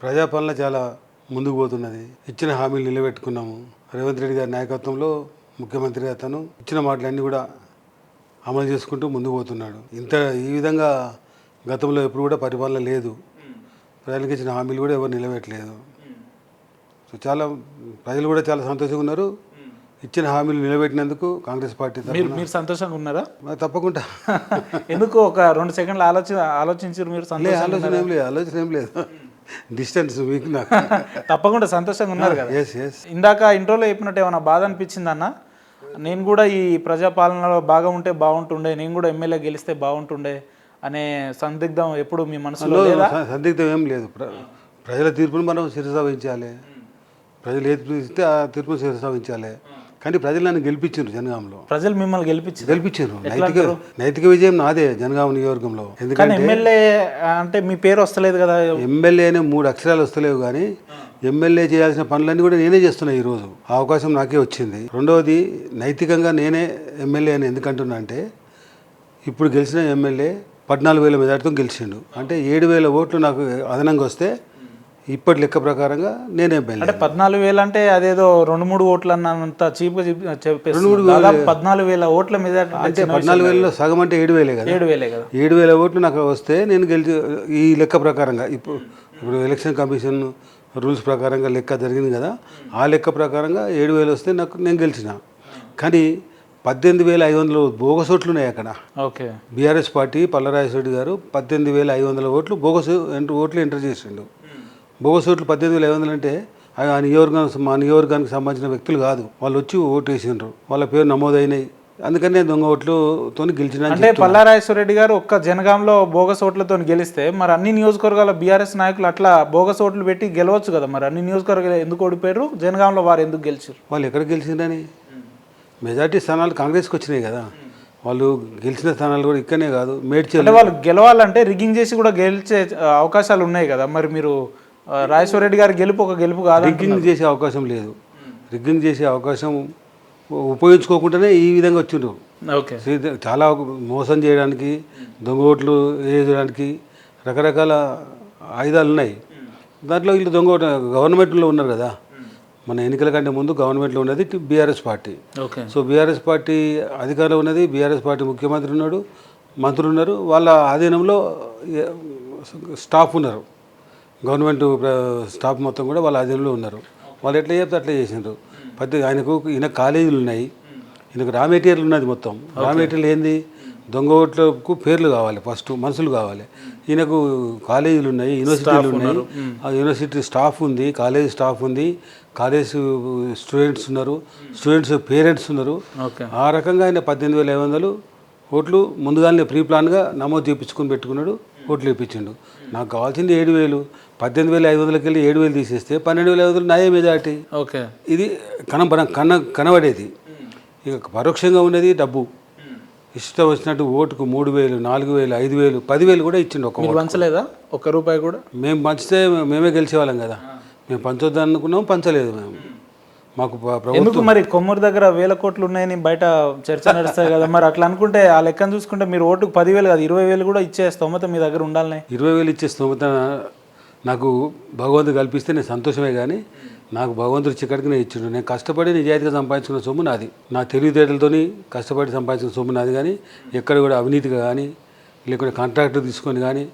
ప్రజాపాలన చాలా ముందుకు పోతున్నది. ఇచ్చిన హామీలు నిలబెట్టుకున్నాము. రేవంత్ రెడ్డి గారి నాయకత్వంలో ముఖ్యమంత్రి అతను ఇచ్చిన మాటలన్నీ కూడా అమలు చేసుకుంటూ ముందుకు పోతున్నాడు. ఈ విధంగా గతంలో ఎప్పుడు కూడా పరిపాలన లేదు. ప్రజలకు ఇచ్చిన హామీలు కూడా ఎవరు నిలబెట్టలేదు. సో ప్రజలు కూడా చాలా సంతోషంగా ఉన్నారు. ఇచ్చిన హామీలు నిలబెట్టినందుకు కాంగ్రెస్ పార్టీ మీరు సంతోషంగా ఉన్నారా? తప్పకుండా. ఎందుకు ఒక 2 సెకండ్లు ఆలోచించారు మీరు? ఆలోచన ఏం లేదు. డిస్టెన్స్ మీకు నాకు తప్పకుండా సంతోషంగా ఉన్నారు కదా. ఇందాక ఇంట్రోలో చెప్పినట్టు ఏమైనా బాధ అనిపించింది అన్న? నేను కూడా ఈ ప్రజాపాలనలో బాగా ఉంటే బాగుంటుండే, నేను కూడా ఎమ్మెల్యే గెలిస్తే బాగుంటుండే అనే సందిగ్ధం ఎప్పుడు మీ మనసులో లేదా? సందిగ్ధం ఏం లేదు. ప్రజల తీర్పును మనం శిరసావించాలి. ప్రజలు ఏది ఇస్తే ఆ తీర్పును శిరసావించాలి. కానీ ప్రజలు నన్ను గెలిపించారు. జనగాంలో ప్రజలు మిమ్మల్ని గెలిపించారు. నైతిక విజయం నాదే జనగాం నియోజకవర్గంలో. ఎందుకంటే ఎమ్మెల్యే అంటే మీ పేరు వస్తలేదు కదా. ఎమ్మెల్యే అనే 3 అక్షరాలు వస్తలేవు, కానీ ఎమ్మెల్యే చేయాల్సిన పనులన్నీ కూడా నేనే చేస్తున్నా. ఈరోజు ఆ అవకాశం నాకే వచ్చింది. రెండవది, నైతికంగా నేనే ఎమ్మెల్యే అని ఎందుకంటున్నా అంటే, ఇప్పుడు గెలిచిన ఎమ్మెల్యే 14,000 మెజార్టీతో గెలిచిండు. అంటే 7,000 ఓట్లు నాకు అదనంగా వస్తే ఇప్పటి లెక్క ప్రకారంగా నేనే ఎమ్మెల్యే. అంటే 14,000 అంటే అదేదో 2-3 ఓట్లు అన్నంత చీప్గా చెప్పేస్తున్నారు. 14,000 ఓట్ల మెజార్టీ అంటే 14,000లో సగం అంటే 7,000 కదా. 7,000 ఓట్లు నాకు వస్తే నేను ఈ లెక్క ప్రకారంగా ఇప్పుడు ఎలక్షన్ కమిషన్ రూల్స్ ప్రకారంగా లెక్క జరిగింది కదా. ఆ లెక్క ప్రకారంగా 7,000 వస్తే నేను గెలిచిన. కానీ 18,500 బోగస్ ఓట్లు ఉన్నాయి అక్కడ. ఓకే. బీఆర్ఎస్ పార్టీ పల్లరాజరెడ్డి గారు 18,500 ఓట్లు బోగస్ ఓట్లు ఎంటర్ చేసిండు. బోగస్ ఓట్లు 18,500 అంటే మా నియోజకవర్గానికి సంబంధించిన వ్యక్తులు కాదు. వాళ్ళు వచ్చి ఓటు వేసిండ్రు, వాళ్ళ పేరు నమోదైనాయి. అందుకనే దొంగ ఓట్లతో గెలిచిన. అంటే పల్లారాజరెడ్డి గారు ఒక్క జనగాంలో బోగస్ ఓట్లతో గెలిస్తే మరి అన్ని నియోజకవర్గాల బీఆర్ఎస్ నాయకులు అట్లా బోగస్ ఓట్లు పెట్టి గెలవచ్చు కదా. మరి అన్ని నియోజకవర్గాలు ఎందుకు ఓడిపోయారు? జనగాంలో వారు ఎందుకు గెలిచారు? వాళ్ళు ఎక్కడ గెలిచిందని మెజార్టీ స్థానాలు కాంగ్రెస్కి వచ్చినాయి కదా. వాళ్ళు గెలిచిన స్థానాలు కూడా ఇక్కడనే కాదు, మేడ్చల్. వాళ్ళు గెలవాలంటే రిగ్గింగ్ చేసి కూడా గెలిచే అవకాశాలు ఉన్నాయి కదా. మరి మీరు రాజేశ్వరరెడ్డి గారి గెలుపు ఒక గెలుపు కాదు. రిగ్గింగ్ చేసే అవకాశం లేదు. రిగ్గింగ్ చేసే అవకాశం ఉపయోగించుకోకుండానే ఈ విధంగా వచ్చిండ్రు. ఓకే. చాలా మోసం చేయడానికి, దొంగ ఓట్లు వేయడానికి రకరకాల ఆయుధాలు ఉన్నాయి. దాంట్లో వీళ్ళు దొంగ ఓటు గవర్నమెంట్లో ఉన్నారు కదా. మన ఎన్నికల కంటే ముందు గవర్నమెంట్లో ఉన్నది BRS party. So BRS party అధికారంలో ఉన్నది. బీఆర్ఎస్ పార్టీ ముఖ్యమంత్రి ఉన్నాడు, మంత్రులు ఉన్నారు. వాళ్ళ ఆధీనంలో స్టాఫ్ ఉన్నారు. గవర్నమెంట్ స్టాఫ్ మొత్తం కూడా వాళ్ళ ఆధీనంలో ఉన్నారు. వాళ్ళు ఎట్లా చెప్తే అట్లా చేసిండ్రు. ఈయన కాలేజీలు ఉన్నాయి, ఈయనకు రా మెటీరియల్ ఉన్నది. మొత్తం రా మెటీరియల్ ఏంది? దొంగ ఓట్లకు పేర్లు కావాలి, ఫస్ట్ మనుషులు కావాలి. ఈయనకు కాలేజీలు ఉన్నాయి, యూనివర్సిటీలు ఉన్నాయి, యూనివర్సిటీ స్టాఫ్ ఉంది, కాలేజ్ స్టాఫ్ ఉంది, కాలేజ్ స్టూడెంట్స్ ఉన్నారు, స్టూడెంట్స్ పేరెంట్స్ ఉన్నారు. ఆ రకంగా ఆయన 18,500 ఓట్లు ముందుగానే ప్రీ ప్లాన్గా నమోదు చేయించుకొని పెట్టుకున్నాడు. ఓట్లు వేయించిండు. నాకు కావాల్సింది 7,000. 18,500కి వెళ్ళి 7,000 తీసేస్తే 12,500 నాయే మెజార్టీ. ఓకే. ఇది కనబడేది. ఇక పరోక్షంగా ఉన్నది డబ్బు. ఇష్టం వచ్చినట్టు ఓటుకు 3,000, 4,000, 5,000, 10,000 కూడా ఇచ్చిండు. పంచలేదా? ఒక్క రూపాయి కూడా? మేము పంచితే మేమే గెలిచేవాళ్ళం కదా. మేము పంచొద్దు అనుకున్నాం, పంచలేదు. మేము మాకు ఎందుకు మరి కొమ్మూరు దగ్గర 1,000 కోట్లు ఉన్నాయని బయట చర్చ నడుస్తాయి కదా. మరి అట్లా అనుకుంటే ఆ లెక్కను చూసుకుంటే మీరు ఓటుకు 10,000 కాదు 20,000 కూడా ఇచ్చే స్తోమత మీ దగ్గర ఉండాలి. 20,000 ఇచ్చే స్తోమత నాకు భగవంతుడు కల్పిస్తే నేను సంతోషమే. కానీ నాకు భగవంతుడు చిక్కడికి నేను ఇచ్చిండు. నేను కష్టపడి నిజాయితీగా సంపాదించుకున్న సొమ్ము నాది. నా తెలివితేటలతో కష్టపడి సంపాదించుకున్న సొమ్ము నాది. కానీ ఎక్కడ కూడా అవినీతిగా కానీ, లేకుంటే కాంట్రాక్టర్ తీసుకొని కానీ,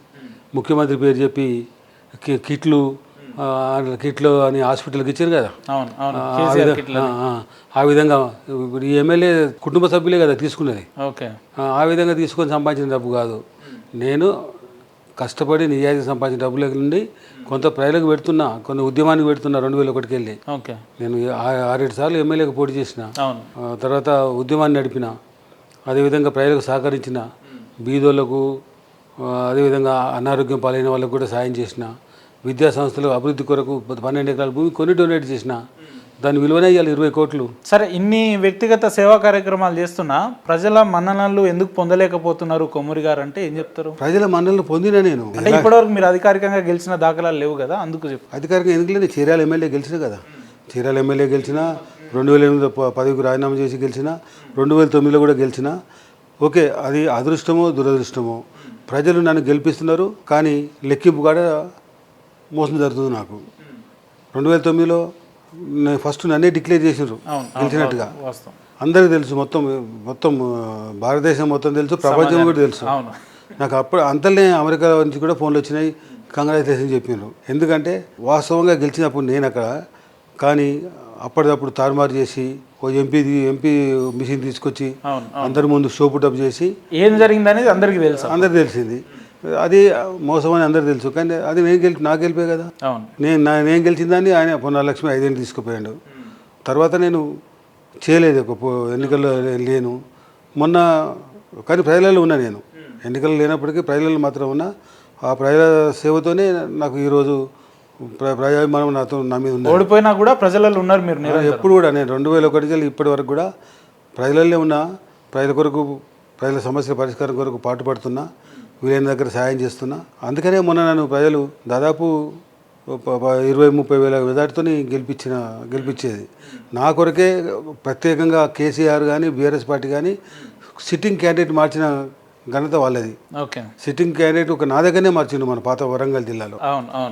ముఖ్యమంత్రి పేరు చెప్పి కిట్లు అని హాస్పిటల్కి ఇచ్చారు కదా. ఆ విధంగా ఇప్పుడు ఈ ఎమ్మెల్యే కుటుంబ సభ్యులే కదా తీసుకున్నది. ఆ విధంగా తీసుకొని సంపాదించిన డబ్బు కాదు. నేను కష్టపడి నిజాయితీ సంపాదించిన డబ్బుల నుండి కొంత ప్రజలకు పెడుతున్నా, కొన్ని ఉద్యమానికి పెడుతున్నా. 2001కి వెళ్ళి నేను 6-7 సార్లు ఎమ్మెల్యేకి పోటీ చేసిన. తర్వాత ఉద్యమాన్ని నడిపిన, అదేవిధంగా ప్రజలకు సహకరించిన, బీదోళ్లకు, అదేవిధంగా అనారోగ్యం పాలైన వాళ్ళకు కూడా సాయం చేసిన, విద్యా సంస్థలు అభివృద్ధి కొరకు 12 ఎకరాల భూమి కొన్ని డొనేట్ చేసిన. దాని విలువనే ఇవ్వాలి 20 కోట్లు. సరే, ఇన్ని వ్యక్తిగత సేవా కార్యక్రమాలు చేస్తున్నా ప్రజల మన్ననలు ఎందుకు పొందలేకపోతున్నారు కొమ్మూరి గారు అంటే ఏం చెప్తారు? ప్రజల మన్ననలు పొందినా నేను. అంటే ఇప్పటివరకు మీరు అధికారికంగా గెలిచిన దాఖలాలు లేవు కదా, అందుకు చెప్పు. అధికారికంగా ఎందుకు లేదు? చీరాల ఎమ్మెల్యే గెలిచిన కదా. చీరాల ఎమ్మెల్యే గెలిచిన, 2008 పదవికి రాజీనామా చేసి గెలిచిన, 2009లో కూడా గెలిచిన. ఓకే, అది అదృష్టమో దురదృష్టమో ప్రజలు నన్ను గెలిపిస్తున్నారు. కానీ లెక్కింపు కూడా మోసం జరుగుతుంది నాకు. 2009లో ఫస్ట్ నన్నే డిక్లేర్ చేసారు గెలిచినట్టుగా. అందరికీ తెలుసు, మొత్తం మొత్తం భారతదేశం మొత్తం తెలుసు, ప్రపంచం కూడా తెలుసు. నాకు అప్పుడు అంతలే అమెరికా నుంచి కూడా ఫోన్లు వచ్చినాయి, కంగ్రాచులేషన్ చెప్పినారు. ఎందుకంటే వాస్తవంగా గెలిచినప్పుడు నేను అక్కడ, కానీ అప్పటిదప్పుడు తారుమారు చేసి ఓ ఎంపీ మిషన్ తీసుకొచ్చి అందరి ముందు షోపుటప్ చేసి ఏం జరిగిందనేది అందరికీ తెలిసింది. అది మోసం అని అందరు తెలుసు, కానీ అది నాకు గెలిపే కదా. నేను గెలిచిన దాన్ని ఆయన పొన్నాలక్ష్మి 5 ఏళ్ళు తీసుకుపోయాడు. తర్వాత నేను చేయలేదు, ఎన్నికల్లో లేను మొన్న, కానీ ప్రజలలో ఉన్నా. నేను ఎన్నికల్లో లేనప్పటికీ ప్రజలలో మాత్రం ఉన్నా. ఆ ప్రజల సేవతోనే నాకు ఈరోజు ప్రజాభిమానం నా మీద ఉంది. ఓడిపోయినా కూడా ప్రజలలో ఉన్నారు మీరు ఎప్పుడు కూడా. నేను 2001 ఇప్పటి వరకు కూడా ప్రజలల్లే ఉన్నా, ప్రజల కొరకు, ప్రజల సమస్యల పరిష్కారం కొరకు పాటుపడుతున్నా, వీలైన దగ్గర సాయం చేస్తున్నా. అందుకనే మొన్న నన్ను ప్రజలు దాదాపు 20-30 వేల మెజార్టీతో గెలిపించేది. నా కొరకే ప్రత్యేకంగా కేసీఆర్ కానీ బీఆర్ఎస్ పార్టీ కానీ సిట్టింగ్ క్యాండిడేట్ మార్చిన ఘనత వాళ్ళది. సిట్టింగ్ క్యాండిడేట్ నా దగ్గరనే మార్చిండు. మన పాత వరంగల్ జిల్లాలో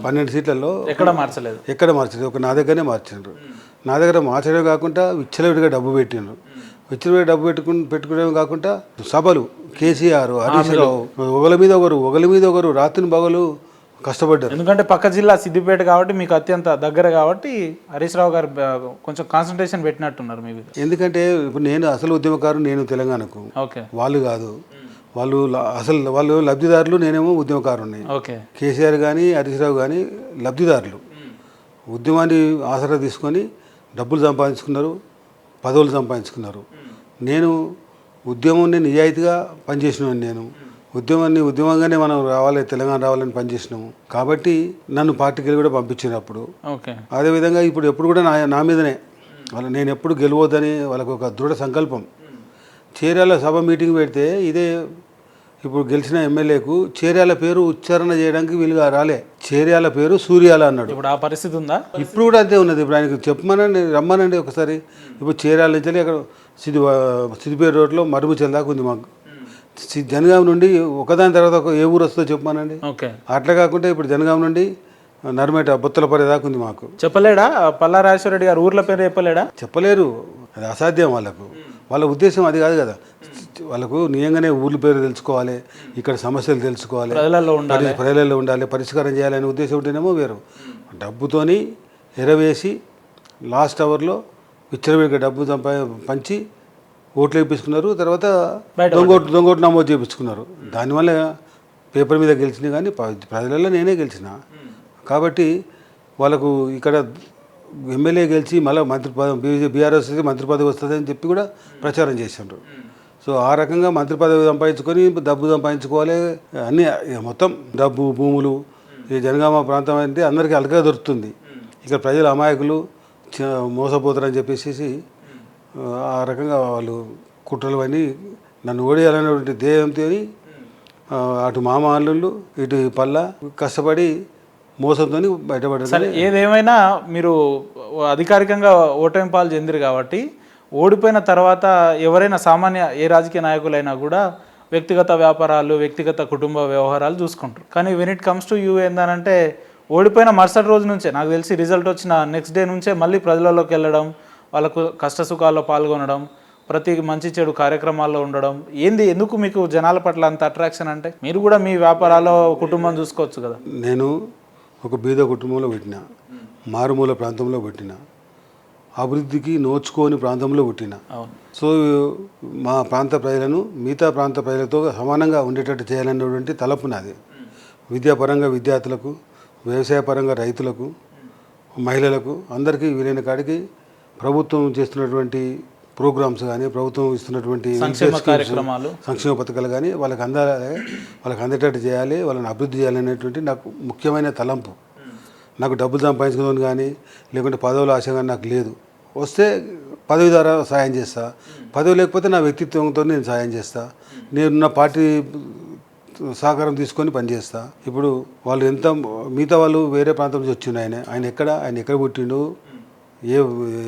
12 సీట్లలో ఎక్కడ మార్చలేదు, ఒక నా దగ్గరనే మార్చిండ్రు. నా దగ్గర మార్చడమే కాకుండా విచ్చలవిడిగా డబ్బు పెట్టిండ్రు. విచ్చలవిడిగా డబ్బు పెట్టుకోవడమే కాకుండా సభలు కేసీఆర్, హరీష్ రావు ఒకరి మీద ఒకరు రాత్రిని పగలు కష్టపడ్డారు. ఎందుకంటే పక్క జిల్లా సిద్దిపేట కాబట్టి మీకు అత్యంత దగ్గర కాబట్టి హరీష్ రావు గారు కొంచెం కాన్సన్ట్రేషన్ పెట్టినట్టున్నారు మీ మీద. ఎందుకంటే ఇప్పుడు నేను అసలు ఉద్యమకారు, నేను తెలంగాణకు, వాళ్ళు కాదు. వాళ్ళు లబ్ధిదారులు, నేనేమో ఉద్యమకారుని. కేసీఆర్ కానీ హరీష్ రావు కానీ లబ్ధిదారులు. ఉద్యమాన్ని ఆసరా తీసుకొని డబ్బులు సంపాదించుకున్నారు, పదవులు సంపాదించుకున్నారు. నేను ఉద్యమాన్ని నిజాయితీగా పనిచేసినాను. నేను ఉద్యమంగానే మనం రావాలి, తెలంగాణ రావాలని పనిచేసినాము. కాబట్టి నన్ను పార్టీకి కూడా పంపించినప్పుడు అదేవిధంగా ఇప్పుడు ఎప్పుడు కూడా నా మీదనే నేను ఎప్పుడు గెలవద్దని వాళ్ళకు ఒక దృఢ సంకల్పం. చేర్యాల సభ మీటింగ్ పెడితే ఇదే ఇప్పుడు గెలిచిన ఎమ్మెల్యేకు చేర్యాల పేరు ఉచ్చారణ చేయడానికి వీలుగా రాలే. చేర్యాల పేరు సూర్యాల అన్నాడు. ఇప్పుడు ఆ పరిస్థితి ఉందా? ఇప్పుడు కూడా అంతే ఉన్నది. ఇప్పుడు ఆయనకు చెప్పమనండి, రమ్మనండి ఒకసారి. ఇప్పుడు చేర్యాల నుంచి అక్కడ సిద్దిపేట రోడ్లో మరుముచెల్ దాకా ఉంది మాకు. జనగాం నుండి ఒకదాని తర్వాత ఏ ఊరు వస్తుందో చెప్పమానండి. అట్లా కాకుండా ఇప్పుడు జనగాం నుండి నర్మేట బొత్తలపల్లి దాకా ఉంది మాకు. చెప్పలేడా పల్లా రాజేశ్వర రెడ్డి గారు ఊర్ల పేరు చెప్పలేరు. అది అసాధ్యం. వాళ్ళ ఉద్దేశం అది కాదు కదా. వాళ్ళకు నిజంగానే ఊర్ల పేరు తెలుసుకోవాలి, ఇక్కడ సమస్యలు తెలుసుకోవాలి, ప్రజలలో ఉండాలి, పరిష్కారం చేయాలనే ఉద్దేశం ఉంటేనేమో వేరు. డబ్బుతోని ఎరవేసి లాస్ట్ అవర్లో విచ్చలవిడిగా డబ్బు పంచి ఓట్లు వేయించుకున్నారు. తర్వాత దొంగోటు నమోదు చేయించుకున్నారు. దానివల్ల పేపర్ మీద గెలిచిన, కానీ ప్రజలలో నేనే గెలిచిన. కాబట్టి వాళ్ళకు ఇక్కడ ఎమ్మెల్యే గెలిచి మళ్ళీ మంత్రి పదవి, బీఆర్ఎస్ మంత్రి పదవి వస్తుంది అని చెప్పి కూడా ప్రచారం చేసిండ్రు. సో ఆ రకంగా మంత్రి పదవి సంపాదించుకొని డబ్బు సంపాదించుకోవాలి అన్నీ. మొత్తం డబ్బు, భూములు ఈ జనగామ ప్రాంతం అంటే అందరికీ అలగా దొరుకుతుంది. ఇక్కడ ప్రజలు అమాయకులు, మోసపోతారని చెప్పేసి ఆ రకంగా వాళ్ళు కుట్రలు అన్నీ నన్ను ఓడియాలనేటువంటి ధ్యేయంతో అటు మామ అల్లుళ్ళు, ఇటు పల్ల కష్టపడి మోసంతో బయటపడ్డారు. ఏదేమైనా మీరు అధికారికంగా ఓటమి పాలు చెందిరు కాబట్టి ఓడిపోయిన తర్వాత ఎవరైనా సామాన్య ఏ రాజకీయ నాయకులైనా కూడా వ్యక్తిగత వ్యాపారాలు, వ్యక్తిగత కుటుంబ వ్యవహారాలు చూసుకుంటారు. కానీ when it comes to you ఏంటంటే ఓడిపోయిన మరుసటి రోజు నుంచే, నాకు తెలిసి రిజల్ట్ వచ్చిన నెక్స్ట్ డే నుంచే మళ్ళీ ప్రజలలోకి వెళ్ళడం, వాళ్ళకు కష్ట సుఖాల్లో పాల్గొనడం, ప్రతి మంచి చెడు కార్యక్రమాల్లో ఉండడం. ఎందుకు మీకు జనాల పట్ల అంత అట్రాక్షన్? అంటే మీరు కూడా మీ వ్యాపారాల్లో కుటుంబం చూసుకోవచ్చు కదా. నేను ఒక బీద కుటుంబంలో పుట్టిన, మారుమూల ప్రాంతంలో పుట్టిన, అభివృద్ధికి నోచుకోని ప్రాంతంలో పుట్టిన. సో మా ప్రాంత ప్రజలను మిగతా ప్రాంత ప్రజలతో సమానంగా ఉండేటట్టు చేయాలనేటువంటి తలపు నాది. విద్యాపరంగా విద్యార్థులకు, వ్యవసాయపరంగా రైతులకు, మహిళలకు అందరికీ వీలైన కాడికి ప్రభుత్వం చేస్తున్నటువంటి ప్రోగ్రామ్స్ కానీ, ప్రభుత్వం ఇస్తున్నటువంటి సంక్షేమ పథకాలు కానీ వాళ్ళకి అందేటట్టు చేయాలి, వాళ్ళని అభివృద్ధి చేయాలనేటువంటి నాకు ముఖ్యమైన తలంపు. నాకు డబ్బులు సంపాదించుకోవడం కానీ, లేకుంటే పదవులు ఆశ కానీ నాకు లేదు. వస్తే పదవి ద్వారా సాయం చేస్తా, పదవి లేకపోతే నా వ్యక్తిత్వంతో నేను సాయం చేస్తా, నేను నా పార్టీ సహకారం తీసుకొని పనిచేస్తా. ఇప్పుడు వాళ్ళు ఎంత మిగతా వాళ్ళు వేరే ప్రాంతం నుంచి వచ్చిండు. ఆయన ఎక్కడ పుట్టిండు,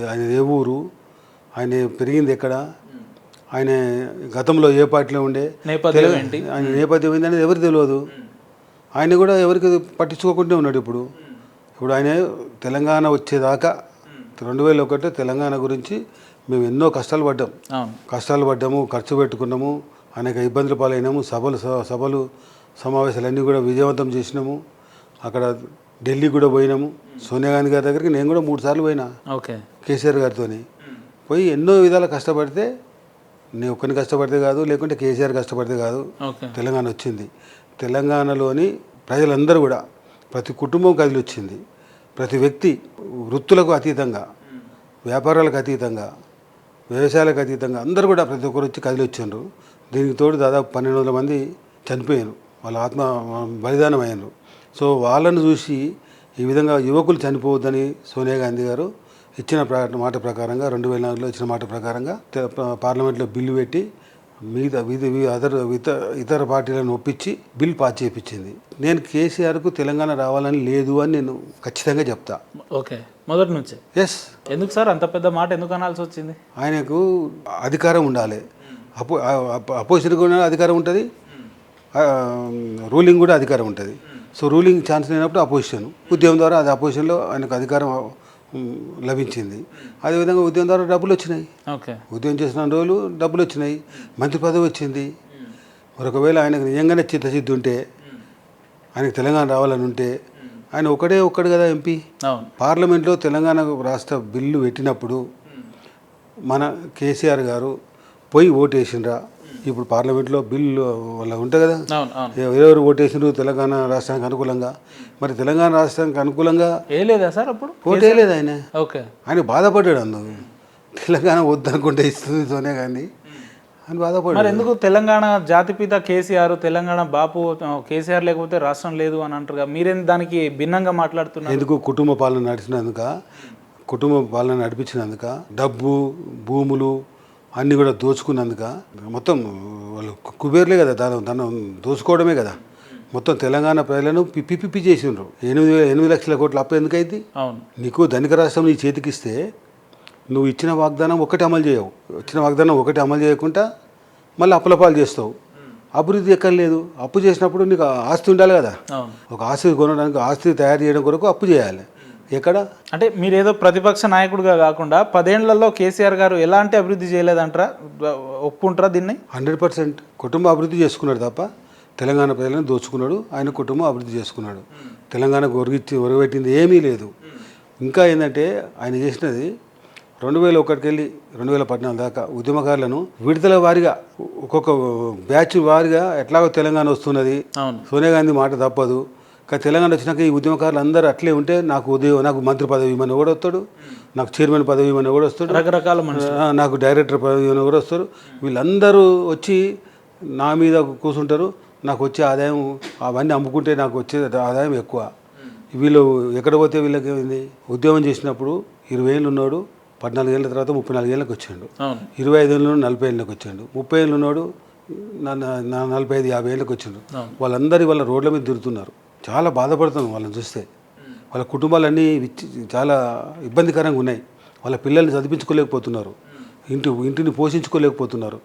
ఆయన ఏ ఊరు, ఆయన పెరిగింది ఎక్కడ, ఆయన గతంలో ఏ పార్టీలో ఉండే, ఆయన నేపథ్యం ఏంటి అనేది ఎవరికి తెలియదు. ఆయన కూడా ఎవరికి పట్టించుకోకుండా ఉన్నాడు. ఇప్పుడు ఇప్పుడు ఆయన తెలంగాణ వచ్చేదాకా 2001 తెలంగాణ గురించి మేము ఎన్నో కష్టాలు పడ్డాము, ఖర్చు పెట్టుకున్నాము, అనేక ఇబ్బందులు పాలైనాము, సభలు సమావేశాలన్నీ కూడా విజయవంతం చేసినాము. అక్కడ ఢిల్లీ కూడా పోయినాము. సోనియా గాంధీ గారి దగ్గరికి నేను కూడా 3 సార్లు పోయినా కేసీఆర్ గారితో. పోయి ఎన్నో విధాలు కష్టపడితే, నేను ఒక్కరిని కష్టపడితే కాదు, లేకుంటే కేసీఆర్ కష్టపడితే కాదు తెలంగాణ వచ్చింది. తెలంగాణలోని ప్రజలందరూ కూడా, ప్రతి కుటుంబం కదిలి వచ్చింది. ప్రతి వ్యక్తి వృత్తులకు అతీతంగా, వ్యాపారాలకు అతీతంగా, వ్యవసాయాలకు అతీతంగా అందరూ కూడా ప్రతి ఒక్కరు వచ్చి కదిలి వచ్చిండ్రు. దీనికి తోడు దాదాపు 1200 మంది చనిపోయారు, వాళ్ళ ఆత్మ బలిదానం అయ్యారు. సో వాళ్ళను చూసి ఈ విధంగా యువకులు చనిపోవద్దని సోనియా గాంధీ గారు ఇచ్చిన మాట ప్రకారంగా 2004లో ఇచ్చిన మాట ప్రకారంగా పార్లమెంట్లో బిల్లు పెట్టి ఇతర పార్టీలను ఒప్పించి బిల్ పాస్ చేయించింది. నేను కేసీఆర్కు తెలంగాణ రావాలని లేదు అని నేను ఖచ్చితంగా చెప్తా. ఓకే, మొదటి నుంచి. ఎస్. ఎందుకు సార్ అంత పెద్ద మాట ఎందుకు అనాల్సి వచ్చింది? ఆయనకు అధికారం ఉండాలి, అపోజిషన్ కూడా అధికారం ఉంటుంది, రూలింగ్ కూడా అధికారం ఉంటుంది. సో రూలింగ్ ఛాన్స్ లేనప్పుడు అపోజిషన్, ఉద్యమం ద్వారా అది అపోజిషన్లో ఆయనకు అధికారం లభించింది. అదేవిధంగా ఉద్యమం ద్వారా డబ్బులు వచ్చినాయి. ఉద్యమం చేసిన రోజులు డబ్బులు వచ్చినాయి, మంత్రి పదవి వచ్చింది. మరొకవేళ ఆయనకు నిజంగానే చిత్తశుద్ధి ఉంటే, ఆయనకు తెలంగాణ రావాలని ఉంటే, ఆయన ఒక్కడు కదా ఎంపీ. పార్లమెంట్లో తెలంగాణ రాష్ట్ర బిల్లు పెట్టినప్పుడు మన కేసీఆర్ గారు పోయి ఓటు వేసిండ్రా? ఇప్పుడు పార్లమెంట్లో బిల్లు వాళ్ళ ఉంటాయి కదా, ఎవరెవరు ఓటేసిండ్రు తెలంగాణ రాష్ట్రానికి అనుకూలంగా. మరి తెలంగాణ రాష్ట్రానికి అనుకూలంగా వేయలేదా సార్? అప్పుడు ఓటు వేయలేదు ఆయన. ఆయన బాధపడ్డాడు. అందుకు తెలంగాణ వద్దనుకుంటే ఇస్తుంది సోనియా గాంధీ అని బాధపడ్డాడు. మరి ఎందుకు తెలంగాణ జాతిపిత కేసీఆర్, తెలంగాణ బాపు కేసీఆర్ లేకపోతే రాష్ట్రం లేదు అని అంటారు, మీరేం దానికి భిన్నంగా మాట్లాడుతున్నారు? ఎందుకు? కుటుంబ పాలన నడిపించినందుక, డబ్బు భూములు అన్నీ కూడా దోచుకున్నందుక, మొత్తం వాళ్ళు కుబేర్లే కదా, దాన్ని దోచుకోవడమే కదా. మొత్తం తెలంగాణ ప్రజలను పిప్పి చేసిండ్రు. 8 లక్షల కోట్ల అప్పు ఎందుకైంది? నీకు ధనిక రాష్ట్రం నీ చేతికిస్తే నువ్వు ఇచ్చిన వాగ్దానం ఒకటి అమలు చేయవు. ఇచ్చిన వాగ్దానం ఒకటి అమలు చేయకుండా మళ్ళీ అప్పులపాలు చేస్తావు. అభివృద్ధి ఎక్కడ లేదు. అప్పు చేసినప్పుడు నీకు ఆస్తి ఉండాలి కదా. ఒక ఆస్తి కొనడానికి, ఆస్తి తయారు చేయడం కొరకు అప్పు చేయాలి. ఎక్కడ? అంటే మీరేదో ప్రతిపక్ష నాయకుడిగా కాకుండా 10 ఏళ్లలో కేసీఆర్ గారు ఎలాంటి అభివృద్ధి చేయలేదంటారా? ఒప్పుకుంటారా దీన్ని? 100% కుటుంబ అభివృద్ధి చేసుకున్నాడు తప్ప తెలంగాణ ప్రజలను దోచుకున్నాడు. ఆయన కుటుంబం అభివృద్ధి చేసుకున్నాడు. తెలంగాణకు ఒరగబెట్టింది ఏమీ లేదు. ఇంకా ఏంటంటే ఆయన చేసినది 2001 వెళ్ళి 2014 దాకా ఉద్యమకారులను విడతల వారిగా, ఒక్కొక్క బ్యాచ్ వారిగా ఎట్లాగో తెలంగాణ వస్తున్నది, సోనియా గాంధీ మాట తప్పదు. కానీ తెలంగాణ వచ్చినాక ఈ ఉద్యమకారులు అందరూ అట్లే ఉంటే నాకు మంత్రి పదవి ఇవ్వని కూడా వస్తాడు, నాకు చైర్మన్ పదవి ఇవ్వని కూడా వస్తాడు, రకరకాల నాకు డైరెక్టర్ పదవి ఇవ్వని కూడా వస్తారు. వీళ్ళందరూ వచ్చి నా మీద కూర్చుంటారు. నాకు వచ్చే ఆదాయం అవన్నీ అమ్ముకుంటే నాకు వచ్చే ఆదాయం ఎక్కువ. వీళ్ళు ఎక్కడ పోతే వీళ్ళకి ఏమైంది? ఉద్యమం చేసినప్పుడు 20 ఏళ్ళు ఉన్నాడు, 14 ఏళ్ళ తర్వాత 34 ఏళ్ళకి వచ్చాడు. 25 ఏళ్ళు 40 ఏళ్ళకి వచ్చాడు. 30 ఏళ్ళు ఉన్నాడు 45-50 ఏళ్ళకి వచ్చాడు. వాళ్ళందరూ వాళ్ళ రోడ్ల మీద తిరుగుతున్నారు. చాలా బాధపడుతున్నాం వాళ్ళని చూస్తే. వాళ్ళ కుటుంబాలన్నీ చాలా ఇబ్బందికరంగా ఉన్నాయి. వాళ్ళ పిల్లల్ని చదివించుకోలేకపోతున్నారు, ఇంటిని పోషించుకోలేకపోతున్నారు.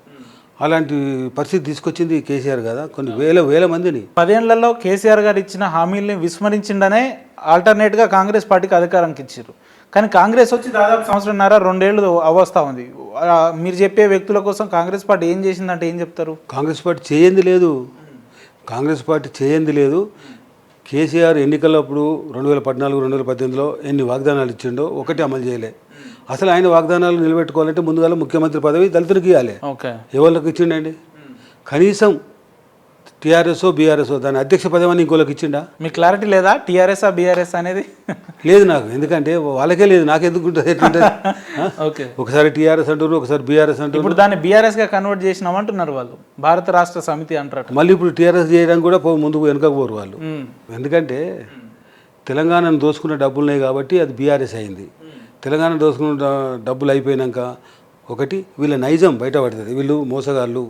అలాంటి పరిస్థితి తీసుకొచ్చింది కేసీఆర్ కదా, కొన్ని వేల మందిని. 10 ఏళ్లలో కేసీఆర్ గారు ఇచ్చిన హామీల్ని విస్మరించిందనే ఆల్టర్నేట్గా కాంగ్రెస్ పార్టీకి అధికారానికి ఇచ్చారు. కానీ కాంగ్రెస్ వచ్చి దాదాపు 1.5-2 ఏళ్ళు అవస్థ ఉంది. మీరు చెప్పే వ్యక్తుల కోసం కాంగ్రెస్ పార్టీ ఏం చేసిందంటే ఏం చెప్తారు? కాంగ్రెస్ పార్టీ చేయంది లేదు. కేసీఆర్ ఎన్నికలప్పుడు 2014-2018లో ఎన్ని వాగ్దానాలు ఇచ్చిండో ఒకటి అమలు చేయలే. అసలు ఆయన వాగ్దానాలు నిలబెట్టుకోవాలంటే ముందుగా ముఖ్యమంత్రి పదవి దళితులకు ఇవ్వాలి. ఎవరికి ఇచ్చిండండి? కనీసం టీఆర్ఎస్ఓ బీఆర్ఎస్ఓ దాని అధ్యక్ష పదవి అని ఇంకోళ్ళకి ఇచ్చిండా? మీకు క్లారిటీ లేదా టీఆర్ఎస్ఆ బీఆర్ఎస్ అనేది? లేదు నాకు. ఎందుకంటే వాళ్ళకే లేదు, నాకెందుకు ఉంటుంది? ఒకసారి టీఆర్ఎస్ అంటారు, ఒకసారి బీఆర్ఎస్ అంటారు. ఇప్పుడు దాన్ని బీఆర్ఎస్గా కన్వర్ట్ చేసినామంటున్నారు వాళ్ళు, భారత రాష్ట్ర సమితి అంటారు. మళ్ళీ ఇప్పుడు టీఆర్ఎస్ చేయడానికి కూడా ముందుకు వెనుకపోరు వాళ్ళు. ఎందుకంటే తెలంగాణను దోచుకున్న డబ్బులున్నాయి కాబట్టి అది బీఆర్ఎస్ అయింది. తెలంగాణ దోచుకున్న డబ్బులు అయిపోయినాక ఒకటి వీళ్ళ నైజం బయటపడుతుంది. వీళ్ళు మోసగాళ్ళు,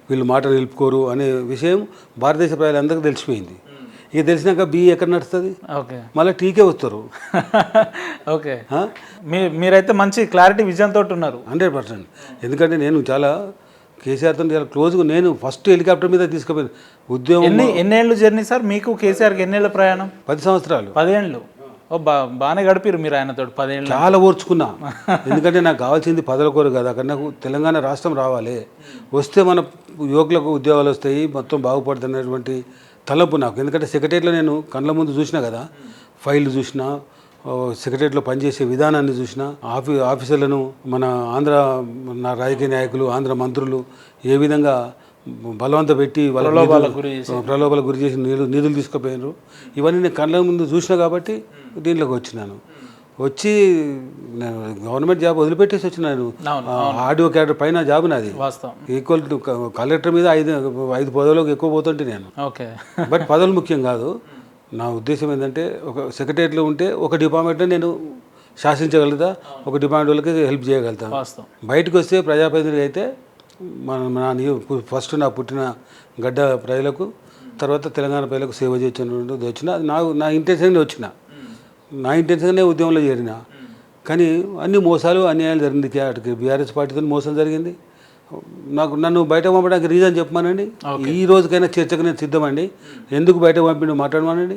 వీళ్ళు మాట నిలుపుకోరు అనే విషయం భారతదేశ ప్రజలందరికీ తెలిసిపోయింది. ఇక తెలిసినాక బి ఎక్కడ నడుస్తుంది? మళ్ళీ టీకే వస్తారు. ఓకే, మీరైతే మంచి క్లారిటీ విజన్ తోటి ఉన్నారు. 100%. ఎందుకంటే నేను చాలా కేసీఆర్తో చాలా క్లోజ్గా, నేను ఫస్ట్ హెలికాప్టర్ మీద తీసుకుపోయాను. ఉద్యోగం ఎన్నేళ్ళు జర్నీ సార్ మీకు? కేసీఆర్కి ఎన్నేళ్ళ ప్రయాణం? 10 సంవత్సరాలు. 10 ఏళ్ళు. ఓ బాగానే గడిపారు మీరు ఆయనతో 10 ఏళ్ళు. చాలా ఓర్చుకున్నా, ఎందుకంటే నాకు కావాల్సింది పదల కోరు కదా, అక్కడ నాకు తెలంగాణ రాష్ట్రం రావాలి, వస్తే మన యువకులకు ఉద్యోగాలు వస్తాయి, మొత్తం బాగుపడుతున్నటువంటి తలపు నాకు. ఎందుకంటే సెక్రటరీలో నేను కళ్ళ ముందు చూసినా కదా, ఫైల్ చూసినా, సెక్రటరీలో పనిచేసే విధానాన్ని చూసినా, ఆఫీసర్లను మన ఆంధ్ర రాజకీయ నాయకులు, ఆంధ్ర మంత్రులు ఏ విధంగా బలవంత పెట్టి వాళ్ళ ప్రలోభాలకు గురి చేసి నిధులు తీసుకుపోయినారు, ఇవన్నీ నేను కళ్ళ ముందు చూసినా కాబట్టి దీంట్లోకి వచ్చినాను. వచ్చి గవర్నమెంట్ జాబ్ వదిలిపెట్టేసి వచ్చినాను. ఆడియో క్యాడర్ పైన జాబ్ నాది, ఈక్వల్ టు కలెక్టర్ మీద 5 పదవులకు ఎక్కువ పోతుంటే నేను. బట్ పదవులు ముఖ్యం కాదు. నా ఉద్దేశం ఏంటంటే ఒక సెక్రటరీలో ఉంటే ఒక డిపార్ట్మెంట్లో నేను శాసించగలుగుతా, ఒక డిపార్ట్మెంట్ వాళ్ళకి హెల్ప్ చేయగలుగుతాను. బయటకు వస్తే ప్రజాప్రతినిధి అయితే ఫస్ట్ నా పుట్టిన గడ్డ ప్రజలకు, తర్వాత తెలంగాణ ప్రజలకు సేవ చేయొచ్చు వచ్చిన నా ఇంటెన్షన్గా వచ్చిన, నా ఇంటెన్షన్గానే ఉద్యమంలో చేరిన. కానీ అన్ని మోసాలు అన్యాయాలు జరిగింది. బీఆర్ఎస్ పార్టీతో మోసం జరిగింది. నన్ను బయట పంపడానికి రీజన్ చెప్పమానండి. ఈ రోజుకైనా చర్చకు నేను సిద్ధమండి. ఎందుకు బయట పంపిండి మాట్లాడమానండి.